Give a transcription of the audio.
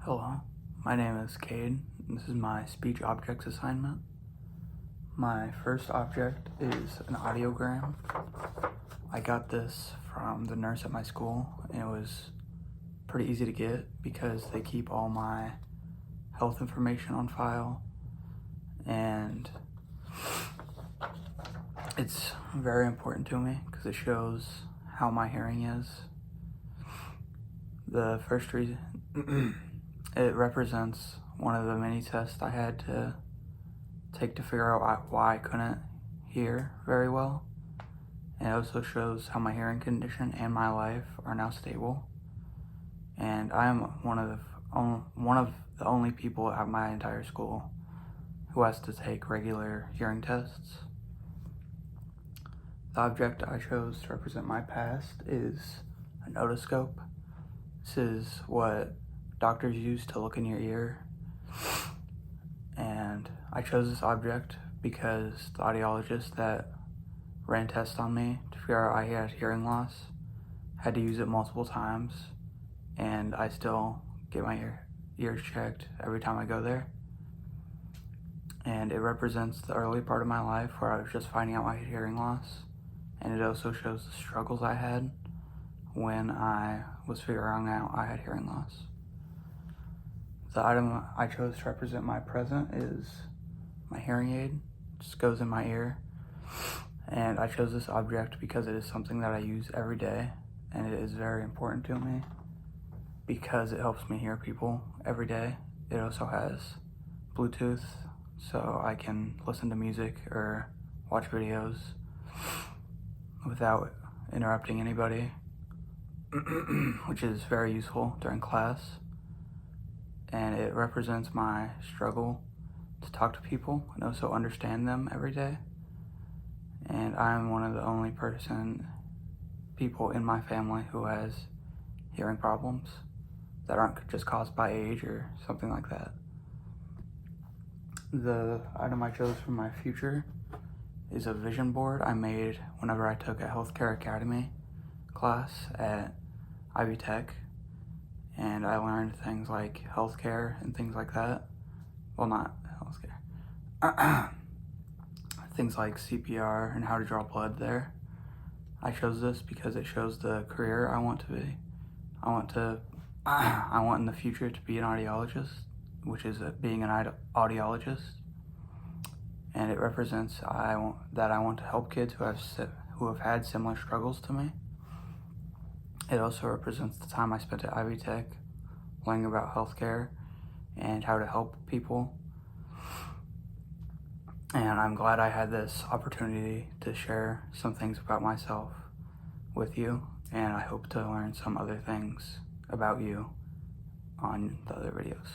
Hello, my name is Cade. This is my speech objects assignment. My first object is an audiogram. I got this from the nurse at my school, and it was pretty easy to get because they keep all my health information on file, and it's very important to me because it shows how my hearing is. The first reason it represents one of the many tests I had to take to figure out why I couldn't hear very well. And it also shows how my hearing condition and my life are now stable. And I am one of the only people at my entire school who has to take regular hearing tests. The object I chose to represent my past is an otoscope. This is what doctors use to look in your ear. And I chose this object because the audiologist that ran tests on me to figure out I had hearing loss had to use it multiple times, and I still get my ears checked every time I go there. And it represents the early part of my life where I was just finding out I had hearing loss, and it also shows the struggles I had when I was figuring out I had hearing loss. The item I chose to represent my present is my hearing aid. It just goes in my ear. And I chose this object because it is something that I use every day, and it is very important to me because it helps me hear people every day. It also has Bluetooth, so I can listen to music or watch videos without interrupting anybody, which is very useful during class. And it represents my struggle to talk to people and also understand them every day. And I'm one of the only people in my family who has hearing problems that aren't just caused by age or something like that. The item I chose for my future is a vision board I made whenever I took a Healthcare Academy class at Ivy Tech. And I learned things like healthcare and things like that. Well, not healthcare. Things like CPR and how to draw blood there. I chose this because it shows the career I want to be. I want in the future to be an audiologist, which is being an audiologist. And it represents that I want to help kids who have had similar struggles to me. It also represents the time I spent at Ivy Tech learning about healthcare and how to help people. And I'm glad I had this opportunity to share some things about myself with you, and I hope to learn some other things about you on the other videos.